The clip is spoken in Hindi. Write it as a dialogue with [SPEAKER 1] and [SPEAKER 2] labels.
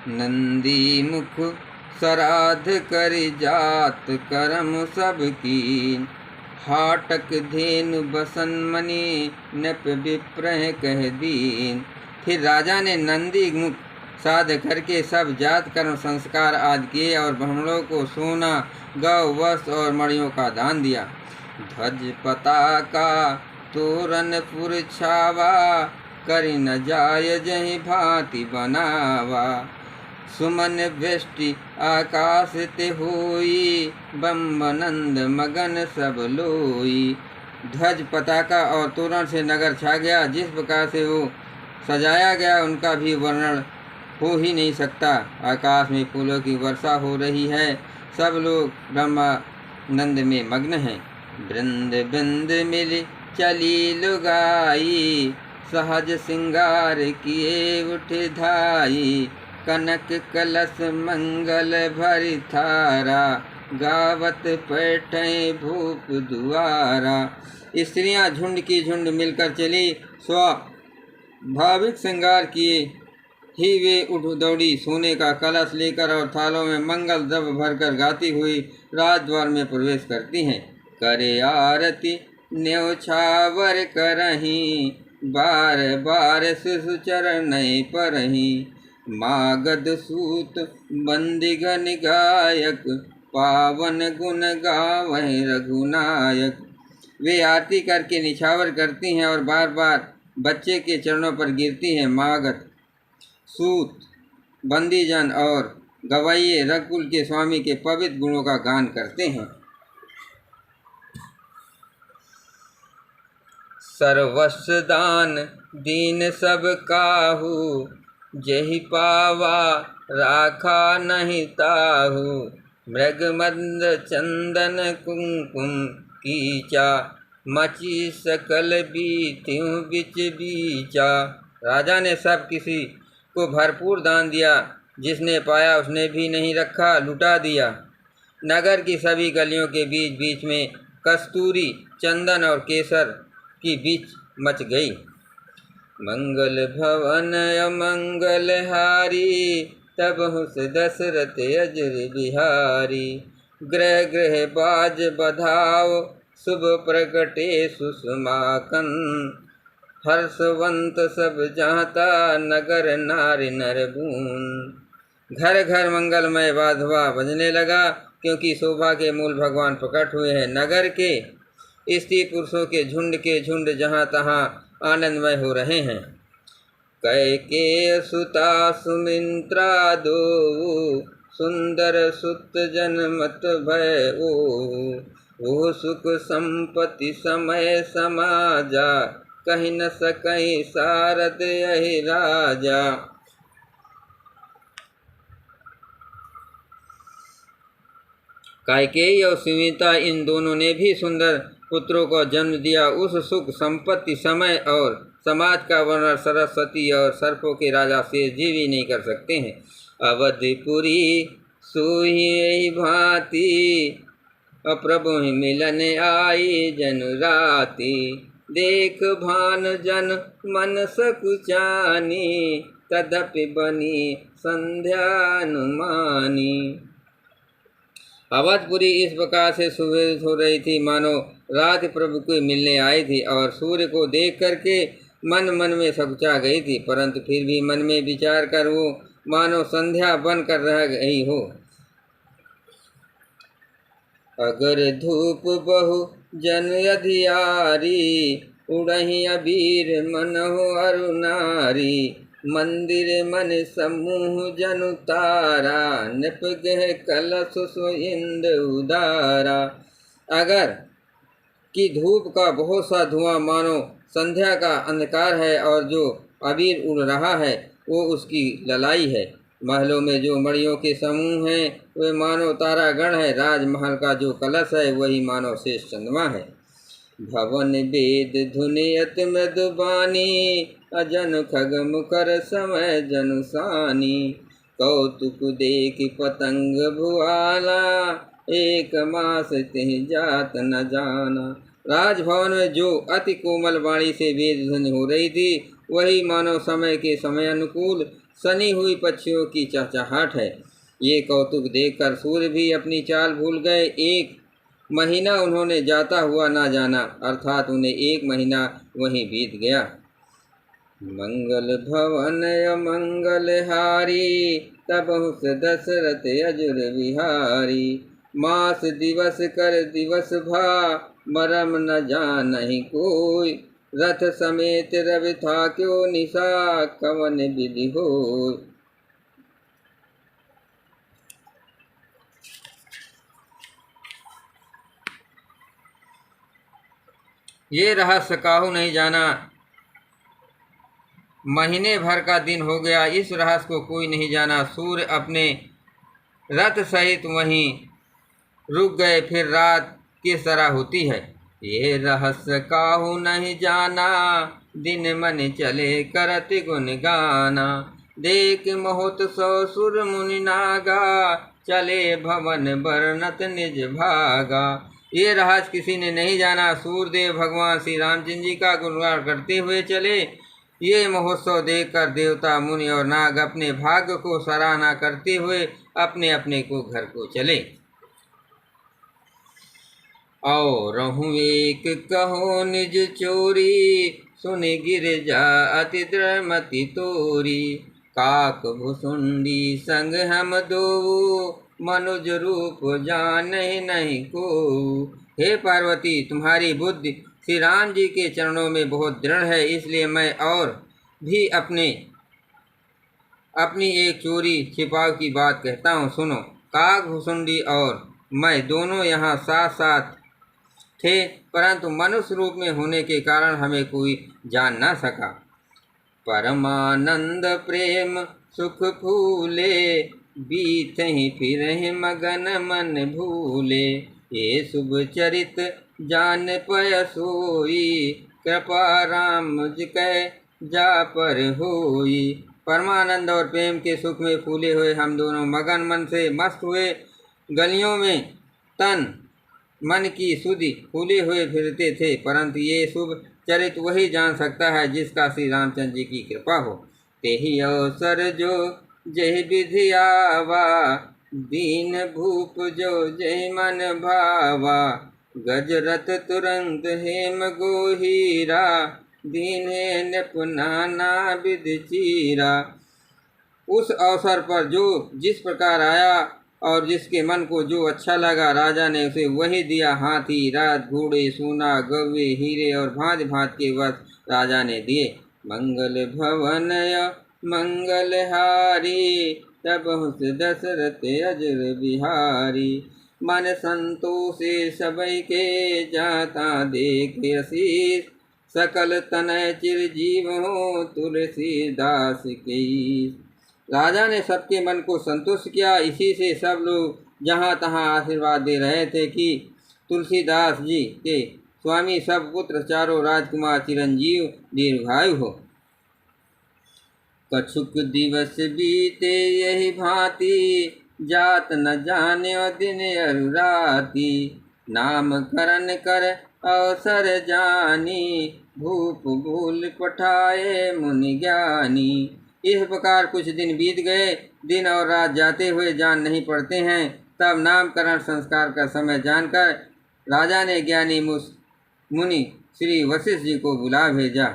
[SPEAKER 1] नंदी मुख श्राद्ध कर जात कर्म सब कीन। हाटक धेनु बसन मणि नप विप्रह कह दीन। फिर राजा ने नंदी मुख श्राद्ध करके सब जात कर्म संस्कार आदि किए और ब्राह्मणों को सोना, गौ, वस्त्र और मणियों का दान दिया। ध्वज पताका तोरण पुर छावा, करि न जाय जहि भांति बनावा। सुमन वृष्टि आकाश ते होई, बम्बनंद मगन सब लोई। ध्वज, पताका और तोरण से नगर छा गया। जिस प्रकार से वो सजाया गया उनका भी वर्णन हो ही नहीं सकता। आकाश में फूलों की वर्षा हो रही है। सब लोग ब्रह्मानंद में मग्न हैं। वृंद वृंद मिल चली लुगाई, सहज सिंगार किए उठे धाई। कनक कलश मंगल भरि थारा, गावत पैठे भूप दुआरा। स्त्रियां झुंड की झुंड मिलकर चली। स्वाभाविक श्रृंगार किए ही वे उठ दौड़ी। सोने का कलश लेकर और थालों में मंगल द्रव्य भरकर गाती हुई राजद्वार में प्रवेश करती हैं। करे आरती न्योछावर करहीं, बार बार शिशु चरण परहीं। मागध सूत बंदिगन गायक, पावन गुण गावै रघुनायक। वे आरती करके निछावर करती हैं और बार बार बच्चे के चरणों पर गिरती हैं। मागध, सूत, बंदीजन और गवैये रघुकुल के स्वामी के पवित्र गुणों का गान करते हैं। सर्वस्व दान दीन सब काहू, जेहि पावा राखा नहीं ताहू। मृग मंद चंदन कुमकुम कीचा, मची सकल बीत्यूं बिच बीचा। राजा ने सब किसी को भरपूर दान दिया। जिसने पाया उसने भी नहीं रखा, लुटा दिया। नगर की सभी गलियों के बीच बीच में कस्तूरी, चंदन और केसर की बीच मच गई। मंगल भवन अमंगल हारी, तब हुस दशरथ अजर बिहारी। ग्रह ग्रह बाज बधाओ, शुभ प्रगटे सुषमाकन। हर्षवंत सब जाता, नगर नारी नरगुण। घर घर मंगलमय वाधवा बजने लगा, क्योंकि शोभा के मूल भगवान प्रकट हुए हैं। नगर के स्त्री पुरुषों के झुंड जहाँ तहाँ आनंदमय हो रहे हैं। कैकेय सुता सुमित्रा दो, सुंदर सुत जनमत भय ओ। सुख संपत्ति समय समाजा, कहीं न सकई सारद यही राजा। कैकेयी और सुमित्रा इन दोनों ने भी सुंदर पुत्रों को जन्म दिया। उस सुख, संपत्ति, समय और समाज का वर्णन सरस्वती और सर्पों के राजा शेष जी भी नहीं कर सकते हैं। अवधिपुरी सोई भांति, अप्रभु मिलन आई जन राति। देख भान जन मन सकुचानी, तदपि बनी संध्या अनुमानी। अवधपुरी इस प्रकार से सुबह हो रही थी मानो रात प्रभु को मिलने आई थी, और सूर्य को देख करके मन मन में सकुचा गई थी। परंतु फिर भी मन में विचार कर वो मानो संध्या बन कर रह गई हो। अगर धूप बहु जन अधियारी, उड़ही अबीर मन हो अरुनारी। मंदिर मन समूह जनु तारा, नृप गह कलश सो इंद उदारा। अगर कि धूप का बहुत सा धुआं मानो संध्या का अंधकार है, और जो अबीर उड़ रहा है वो उसकी ललाई है। महलों में जो मणियों के समूह हैं वे मानो तारागण है। राजमहल का जो कलश है वही मानो शेष चंद्रमा है। भवन वेद धुनियत मृदुबानी, अजन खग मुकर समय जनुसानी। कौतुक देख पतंग भुआला, एक मास तिह जात न जाना। राजभवन में जो अति कोमल वाणी से वेद ध्वनि हो रही थी वही मानव समय के समय अनुकूल सनी हुई पक्षियों की चहचहाट है। ये कौतुक देखकर सूर्य भी अपनी चाल भूल गए। एक महीना उन्होंने जाता हुआ ना जाना, अर्थात उन्हें 1 महीना वहीं बीत गया। मंगल भवन मंगल हारी, तब उस दशरथ अजुर विहारी। मास दिवस कर दिवस भा, मरम न जानहि कोई। रथ समेत रवि था क्यों निशा, कवन विधि होय। ये रहस्य काहू नहीं जाना, महीने भर का दिन हो गया, इस रहस्य को कोई नहीं जाना। सूर्य अपने रथ सहित वहीं रुक गए, फिर रात किस तरह होती है। ये रहस्य काहू नहीं जाना, दिन मन चले करत गुण गाना। देख महोत्सव सुर मुनि नागा, चले भवन बरनत निज भागा। ये रहस्य किसी ने नहीं जाना। सूर्यदेव भगवान श्री रामचंद्र जी का गुणगान करते हुए चले। ये महोत्सव देखकर देवता मुनि और नाग अपने भाग्य को सराहना करते हुए अपने अपने को घर को चले। और रहूं एक कहो निज चोरी, सुनि गिरजा अति द्रमति तोरी। काक भुसुंडी संग हम दो, मनुज रूप जाने नहीं को। हे पार्वती, तुम्हारी बुद्धि श्री राम जी के चरणों में बहुत दृढ़ है, इसलिए मैं और भी अपनी एक चोरी छिपाव की बात कहता हूँ, सुनो। काक भुसुंडी और मैं दोनों यहाँ साथ साथ थे, परंतु मनुष्य रूप में होने के कारण हमें कोई जान ना सका। परमानंद प्रेम सुख फूले, बीतहि फिरहि मगन मन भूले। ये शुभ चरित जान पय सोई, कृपा राम कै जा पर होई। परमानंद और प्रेम के सुख में फूले हुए हम दोनों मगन मन से मस्त हुए गलियों में तन मन की सुधि फूले हुए फिरते थे, परंतु ये शुभ चरित वही जान सकता है जिसका श्री रामचंद्र जी की कृपा हो। तेहि अवसर जो जय विधि आवा, दीन भूप जो जय मन भावा। गजरथ तुरंत हेम गोहीरा, दीने नपनाना विध चीरा। उस अवसर पर जो जिस प्रकार आया और जिसके मन को जो अच्छा लगा, राजा ने उसे वही दिया। हाथी, रथ, घोड़े, सोना, गव्वे, हीरे और भांति भांति के वस्त्र राजा ने दिए। मंगल भवन मंगल हारी, तब उस दशरथ अजुर बिहारी। मन संतोषे सबई के, जाता देख असीस। सकल तनय चिरजीव हो, तुलसीदास के। राजा ने सबके मन को संतुष्ट किया। इसी से सब लोग जहाँ तहाँ आशीर्वाद दे रहे थे कि तुलसीदास जी के स्वामी सब पुत्र चारों राजकुमार चिरंजीव दीर्घायु हो। कछुक दिवस बीते यही भांति, जात न जान्यो दिन अरुराती। नामकरण कर अवसर जानी, भूप भूल पठाए मुनि ज्ञानी। इस प्रकार कुछ दिन बीत गए। दिन और रात जाते हुए जान नहीं पड़ते हैं। तब नामकरण संस्कार का समय जानकर राजा ने ज्ञानी मुनि श्री वशिष्ठ जी को बुला भेजा।